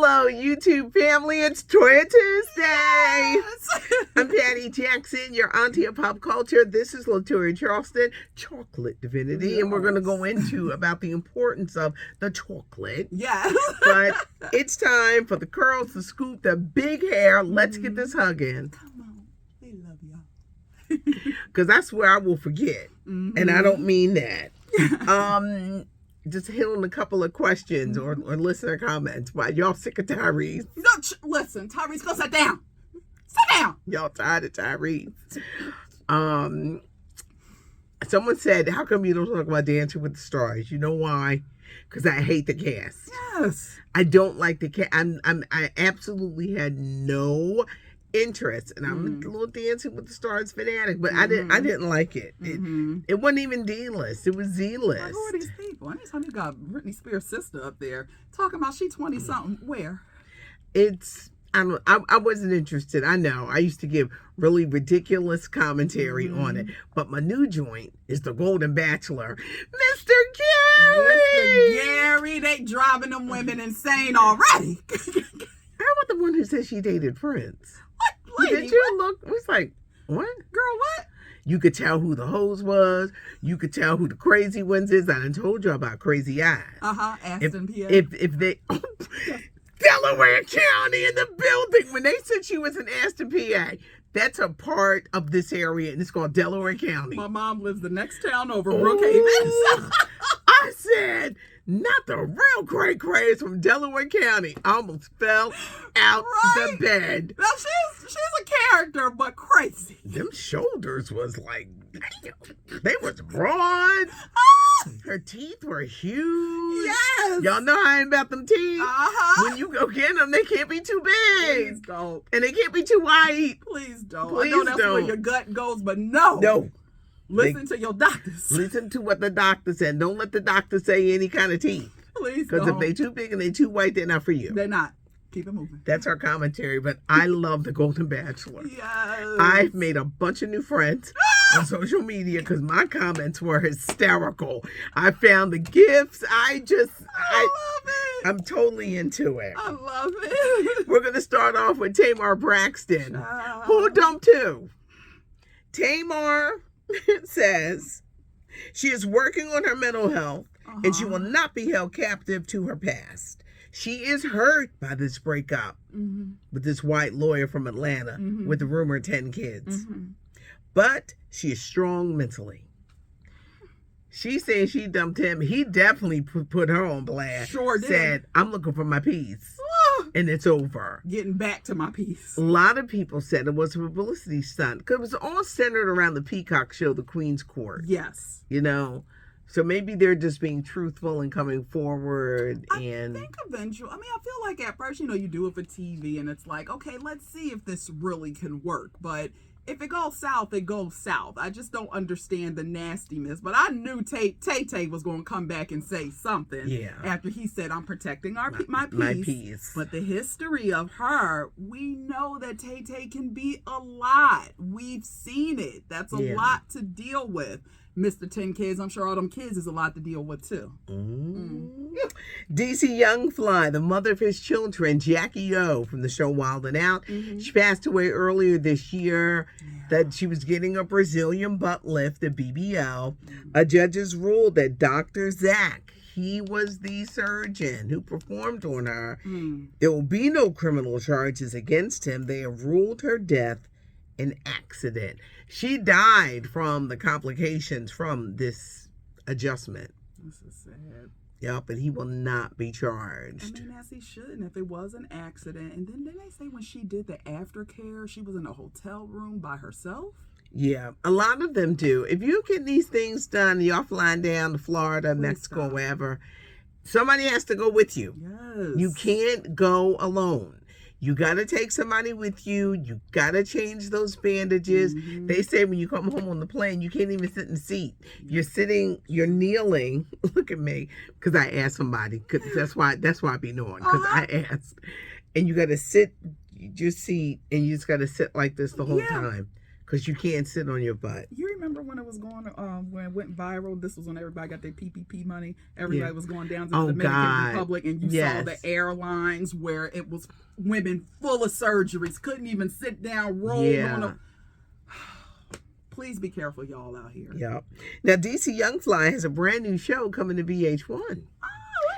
Hello, YouTube family. It's Toy Tuesday. Yes. I'm Patty Jackson, your auntie of pop culture. This is Latoya Charleston, Chocolate Divinity, and we're going to go into about the importance of the chocolate. Yes. But it's time for the curls, the scoop, the big hair. Let's get this hug in. Come on. We love y'all. Because that's where I will forget. And I don't mean that. Just hit on a couple of questions or listener comments. Why y'all sick of Tyrese? No, listen, Tyrese, go sit down. Sit down. Y'all tired of Tyrese. Someone said, how come you don't talk about Dancing with the Stars? You know why? Because I hate the cast. Yes. I don't like the cast. I absolutely had no interest, and I'm a little Dancing with the Stars fanatic, but I didn't like it. It wasn't even D-list. It was Z-list. Like, who are these people? Anytime you got Britney Spears' sister up there talking about she 20 something, where? I wasn't interested. I know. I used to give really ridiculous commentary on it. But my new joint is The Golden Bachelor. Mr. Gary! Mr. Gary, they driving them women insane already. How about the one who said she dated Prince? What? Lady, Did you look? It was like, what? Girl, what? You could tell who the hose was. You could tell who the crazy ones is. I done told you about Crazy Eyes. Aston PA. If they... Delaware County in the building. When they said she was in Aston, PA, that's a part of this area, and it's called Delaware County. My mom lives the next town over, Brookhaven. I said, not the real cray-crays from Delaware County. I almost fell out the bed. Now, she's a character, but crazy. Them shoulders was like, damn. They was broad. Her teeth were huge. Yes. Y'all know how I am about them teeth. When you go get them, they can't be too big. Please don't. And they can't be too white. Please don't. Please I know that's don't. where your gut goes, but no. No. Listen to your doctors. Listen to what the doctor said. Don't let the doctor say any kind of teeth. Please Because don't. if they too big and they too white, they're not for you. They're not. Keep it moving. That's our commentary, but I love The Golden Bachelor. Yes. I've made a bunch of new friends on social media because my comments were hysterical. I found the gifts. I love it. I'm totally into it. I love it. We're going to start off with Tamar Braxton. Child. Who dumped who? Tamar says she is working on her mental health and she will not be held captive to her past. She is hurt by this breakup with this white lawyer from Atlanta with the rumored 10 kids. But she is strong mentally. She said she dumped him. He definitely put her on blast. Sure did. Said, I'm looking for my peace. And it's over. Getting back to my piece. A lot of people said it was a publicity stunt because it was all centered around the Peacock show, The Queen's Court. Yes. You know? So maybe they're just being truthful and coming forward. I think eventually, I feel like at first, you do it for TV and it's like, okay, let's see if this really can work. But if it goes south, it goes south. I just don't understand the nastiness. But I knew Tay was going to come back and say something after he said, I'm protecting my peace. But the history of her, we know that Tay can be a lot. We've seen it. That's a lot to deal with. Mr. 10 Kids, I'm sure all them kids is a lot to deal with too. DC Youngfly, the mother of his children, Jackie O from the show Wild and Out. She passed away earlier this year. That she was getting a Brazilian butt lift, a BBL. A judge's ruled that Dr. Zach, he was the surgeon who performed on her. There will be no criminal charges against him. They have ruled her death an accident. She died from the complications from this adjustment. This is sad. Yep, and he will not be charged. As he shouldn't if it was an accident. And then didn't they say when she did the aftercare, she was in a hotel room by herself? Yeah, a lot of them do. If you get these things done, you're flying down to Florida, Mexico, wherever, somebody has to go with you. Yes. You can't go alone. You got to take somebody with you. You got to change those bandages. They say when you come home on the plane, you can't even sit in the seat. You're sitting, you're kneeling. Look at me, because I asked somebody. Cause that's why I be knowing, because I asked. And you got to sit your seat, and you just got to sit like this the whole time, because you can't sit on your butt. You remember when it was going, when it went viral? This was when everybody got their PPP money. Everybody was going down to the Dominican Republic, and you saw the airlines where it was women full of surgeries, couldn't even sit down, roll on a... Please be careful, y'all out here. Yeah. Now, DC Young Fly has a brand new show coming to VH1. Oh,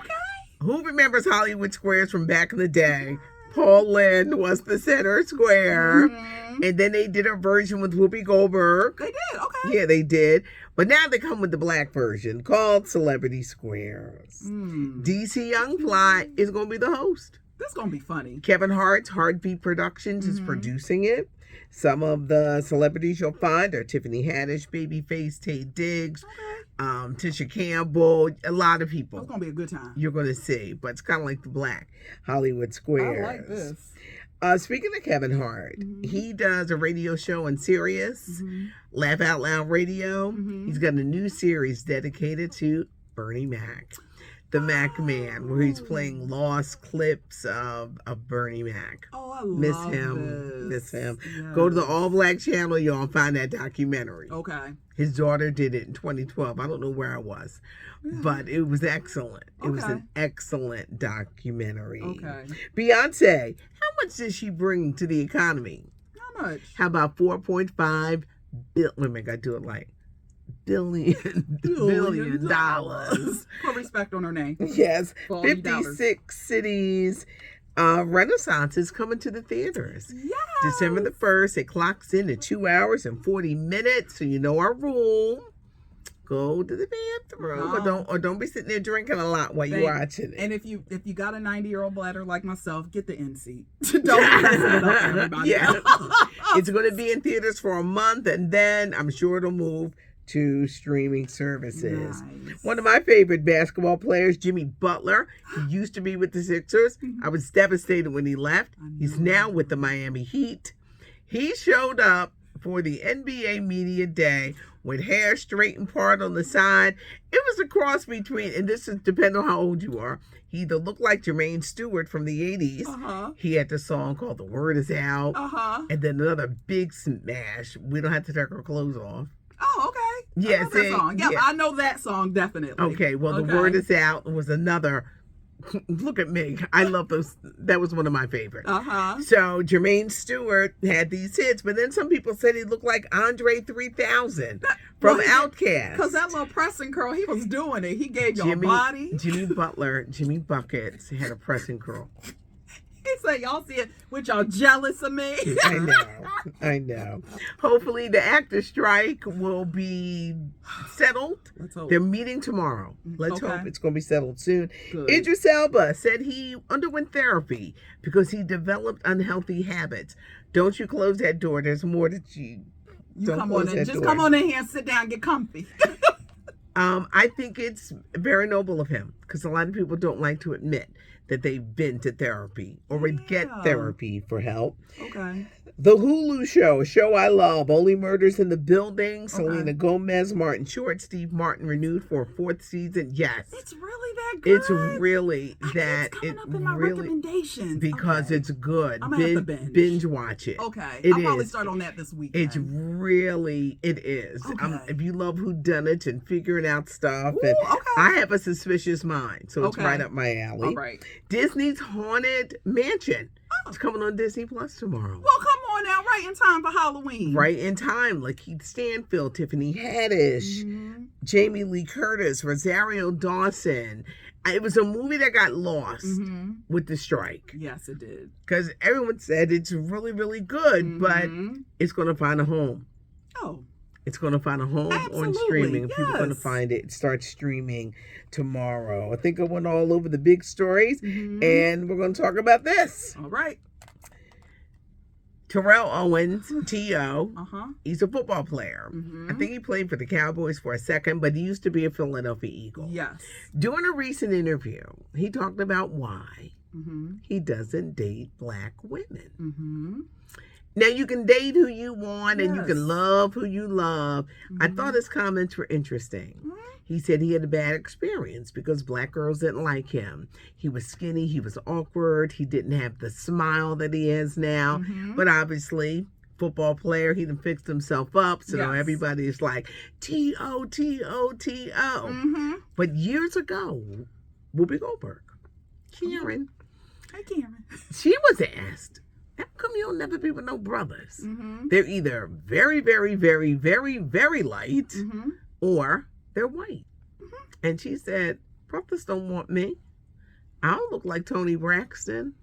okay. Who remembers Hollywood Squares from back in the day? Paul Lynde was the center square. Mm-hmm. And then they did a version with Whoopi Goldberg. They did, okay. Yeah, they did. But now they come with the black version called Celebrity Squares. DC Young Fly is going to be the host. This is going to be funny. Kevin Hart's Heartbeat Productions is producing it. Some of the celebrities you'll find are Tiffany Haddish, Babyface, Taye Diggs, Tisha Campbell, a lot of people. It's going to be a good time. You're going to see, but it's kind of like the black Hollywood Squares. I like this. Speaking of Kevin Hart, he does a radio show on Sirius, Laugh Out Loud Radio. He's got a new series dedicated to Bernie Mac. The Mac Man, where he's playing lost clips of Bernie Mac. Oh, I miss love him. this. Miss him. Yes. Go to the All Black channel, y'all find that documentary. Okay. His daughter did it in 2012. I don't know where I was, but it was excellent. It was an excellent documentary. Okay. Beyonce, how much does she bring to the economy? How much? How about 4.5 billion? Wait a minute, I gotta do it like billion dollars. Put respect on her name. Yes. 56 cities. Renaissance is coming to the theaters. Yes. December the 1st. It clocks in at 2 hours and 40 minutes. So you know our rule. Go to the bathroom, or don't be sitting there drinking a lot while you're watching it. And if you got a 90-year-old bladder like myself, get the end seat. Don't mess it up, everybody. Yeah. It's going to be in theaters for a month, and then I'm sure it'll move to streaming services. Nice. One of my favorite basketball players, Jimmy Butler, he used to be with the Sixers. I was devastated when he left. He's now with the Miami Heat. He showed up for the NBA Media Day with hair straightened part on the side. It was a cross between, and this is depending on how old you are, he either looked like Jermaine Stewart from the 80s. He had the song called The Word Is Out. And then another big smash, We Don't Have to Take Our Clothes Off. Oh, okay. Yes, that song. Yeah, I know that song definitely. Okay, well, The Word Is Out was another. Look at me. I love those. That was one of my favorites. So Jermaine Stewart had these hits, but then some people said he looked like Andre 3000 from Outkast. Because that little pressing curl, he was doing it. He gave you a body. Jimmy Butler, Jimmy Buckets had a pressing curl. He said, y'all see it, which y'all jealous of me. I know. Hopefully the actor strike will be settled. Let's hope. They're meeting tomorrow. Let's hope it's going to be settled soon. Good. Idris Elba said he underwent therapy because he developed unhealthy habits. Don't you close that door. There's more that you don't come close on in. that Just door. come on in here and sit down and get comfy. I think it's very noble of him because a lot of people don't like to admit that they've been to therapy or would get therapy for help. Okay. The Hulu show, a show I love, Only Murders in the Building, Selena Gomez, Martin Short, Steve Martin renewed for a 4th season. Yes. It's really that good. It's really that. It's coming up in my recommendations. Because it's good. I'm going to have to binge watch it. Okay. I'll probably start on that this weekend. It is. Okay. If you love whodunit and figuring out stuff. Ooh, and okay. I have a suspicious mind, so it's right up my alley. All right. Disney's Haunted Mansion. It's coming on Disney Plus tomorrow. Well, come on now, right in time for Halloween. Right in time. Lakeith Stanfield, Tiffany Haddish, Jamie Lee Curtis, Rosario Dawson. It was a movie that got lost with the strike. Yes, it did. Because everyone said it's really, really good, but it's going to find a home. Oh. It's going to find a home on streaming. People are going to find it. Start streaming tomorrow. I think I went all over the big stories, and we're going to talk about this. All right. Terrell Owens, T.O., he's a football player. I think he played for the Cowboys for a second, but he used to be a Philadelphia Eagle. Yes. During a recent interview, he talked about why he doesn't date black women. Now, you can date who you want and you can love who you love. I thought his comments were interesting. He said he had a bad experience because black girls didn't like him. He was skinny. He was awkward. He didn't have the smile that he has now. But obviously, football player. He done fixed himself up. So now Yes. everybody's like, T-O, T-O, T-O. Mm-hmm. But years ago, Whoopi Goldberg, Karen, Hey, Karen. she was asked, how come you'll never be with no brothers? Mm-hmm. They're either very, very, very, very, very light Mm-hmm. or they're white. Mhm. And she said, brothers don't want me. I don't look like Toni Braxton.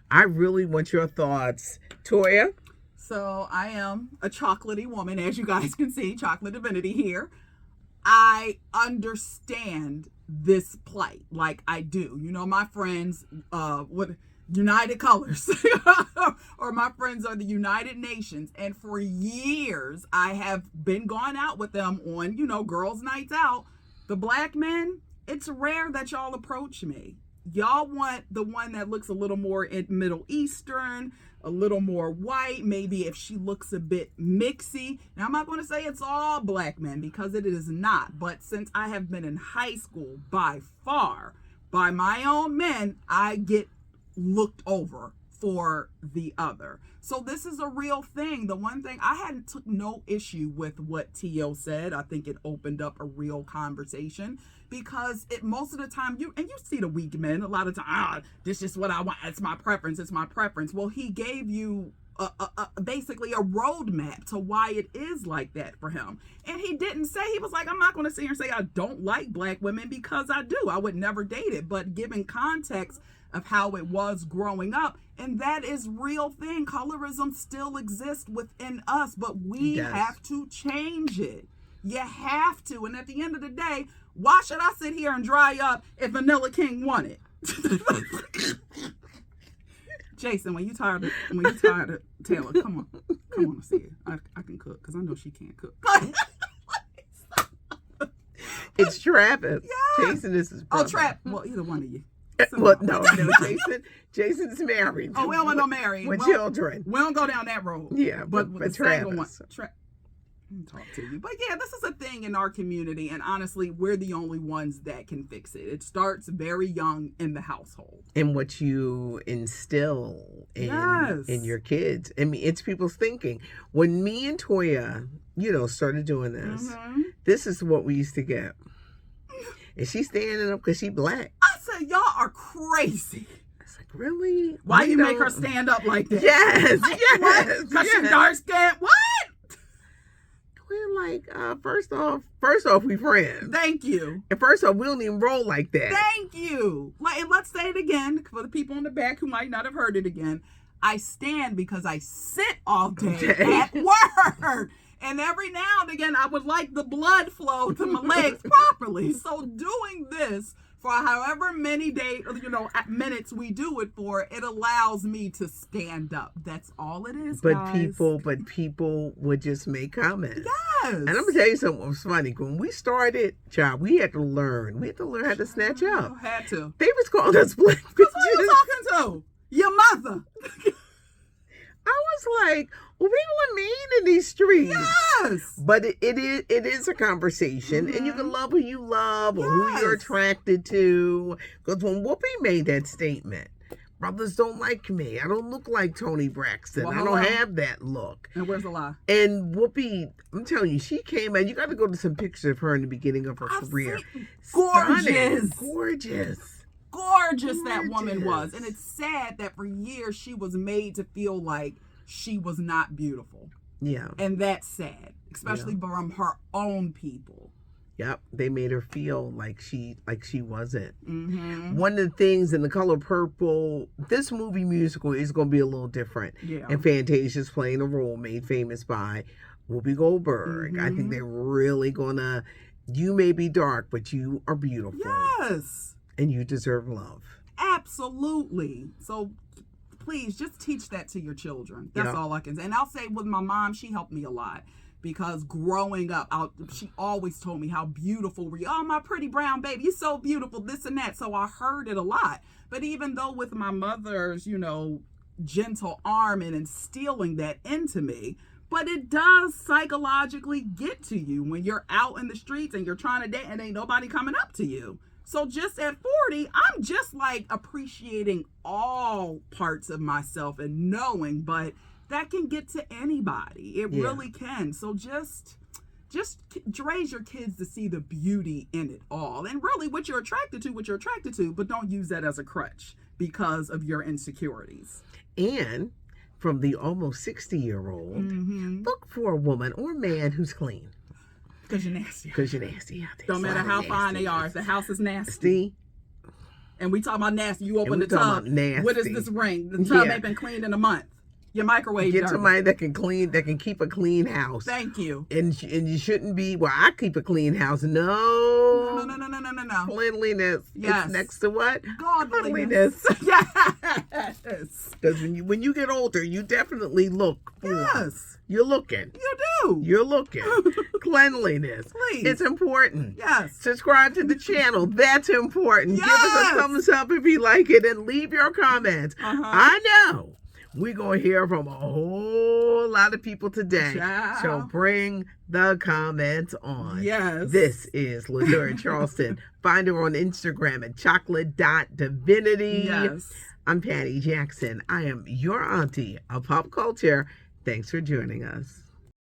I really want your thoughts. Toya? So I am a chocolatey woman, as you guys can see, chocolate divinity here. I understand this plight, like I do. You know, my friends, what United Colors, or my friends are the United Nations, and for years I have been going out with them on, you know, girls' nights out. The black men, it's rare that y'all approach me. Y'all want the one that looks a little more Middle Eastern, a little more white, maybe if she looks a bit mixy. Now, I'm not going to say it's all black men because it is not. But since I have been in high school, by far, by my own men, I get looked over for the other. So this is a real thing. The one thing I hadn't took no issue with what T.O. said. I think it opened up a real conversation because it most of the time you see the weak men a lot of time. This is what I want. It's my preference. It's my preference. Well, he gave you basically a roadmap to why it is like that for him. And he didn't say, he was like, I'm not going to sit here and say I don't like black women because I do. I would never date it. But given context of how it was growing up, and that is real thing. Colorism still exists within us, but we have to change it. You have to. And at the end of the day, why should I sit here and dry up if Vanilla King won it? Jason, when you tired of Taylor, come on and see it. I can cook because I know she can't cook. It's Travis. Yeah. Jason is his brother. Oh, Trap. Well, either one of you. Well, no, Jason's married. Oh, we don't want no married. With children. We don't go down that road. Yeah, but but the second one. Travis. Talk to you. But yeah, this is a thing in our community, and honestly, we're the only ones that can fix it. It starts very young in the household. And what you instill in your kids. I mean, it's people's thinking. When me and Toya, started doing this, this is what we used to get. And she's standing up because she black. I said, y'all are crazy. I was like, really? Why you make her stand up like that? Yes, yes. Because she dark skinned. What? We're like, first off, we friends. Thank you. And first off, we don't even roll like that. Thank you. And let's say it again for the people in the back who might not have heard it again. I stand because I sit all day at work. And every now and again, I would like the blood flow to my legs properly. So doing this for however many days, minutes we do it for, it allows me to stand up. That's all it is, guys. People would just make comments. Yes. And I'm gonna tell you something was funny. When we started, child, we had to learn. We had to learn how to snatch up. You had to. They was calling us black bitches. Who are you talking to? Your mother. I was like, well, people are mean in these streets. Yes. But it is a conversation, and you can love who you love or who you're attracted to. Because when Whoopi made that statement, brothers don't like me. I don't look like Toni Braxton. I don't have that look. And where's the lie? And Whoopi, I'm telling you, she came out. You got to go to some pictures of her in the beginning of her career. Gorgeous. Gorgeous that woman was. And it's sad that for years she was made to feel like she was not beautiful. Yeah. And that's sad, especially from her own people. Yep, they made her feel like she wasn't. Mm-hmm. One of the things in The Color Purple, this movie musical is going to be a little different. Yeah. And Fantasia's playing a role made famous by Whoopi Goldberg. I think they're really going to, you may be dark, but you are beautiful. Yes. And you deserve love. Absolutely. So please just teach that to your children. That's all I can say. And I'll say with my mom, she helped me a lot. Because growing up, she always told me how beautiful were you. Oh, my pretty brown baby, you're so beautiful, this and that. So I heard it a lot. But even though with my mother's, gentle arm and instilling that into me, but it does psychologically get to you when you're out in the streets and you're trying to date and ain't nobody coming up to you. So just at 40, I'm just like appreciating all parts of myself and knowing, but that can get to anybody. It Yeah. really can. So just raise your kids to see the beauty in it all. And really what you're attracted to, but don't use that as a crutch because of your insecurities. And from the almost 60-year-old, look for a woman or man who's clean. Because you're nasty. Because you're nasty out there. Don't matter how fine they are. If the house is nasty. See? And we talking about nasty. You open the talking tub. about nasty. What is this ring? The tub Yeah. ain't been cleaned in a month. Your microwave Get dirty. somebody that can clean, that can keep a clean house. Thank you. And you shouldn't be, well, I keep a clean house. No. No. Cleanliness. Yes. It's next to what? Godliness. Yes. Because when you get older, you definitely look for. Yes. You're looking. You do. You're looking. Cleanliness. Please. It's important. Yes. Subscribe to the channel. That's important. Yes. Give us a thumbs up if you like it and leave your comments. I know we're going to hear from a whole lot of people today. Ciao. So bring the comments on. Yes. This is Ladura Charleston. Find her on Instagram at chocolate.divinity. Yes. I'm Patty Jackson. I am your auntie of pop culture. Thanks for joining us.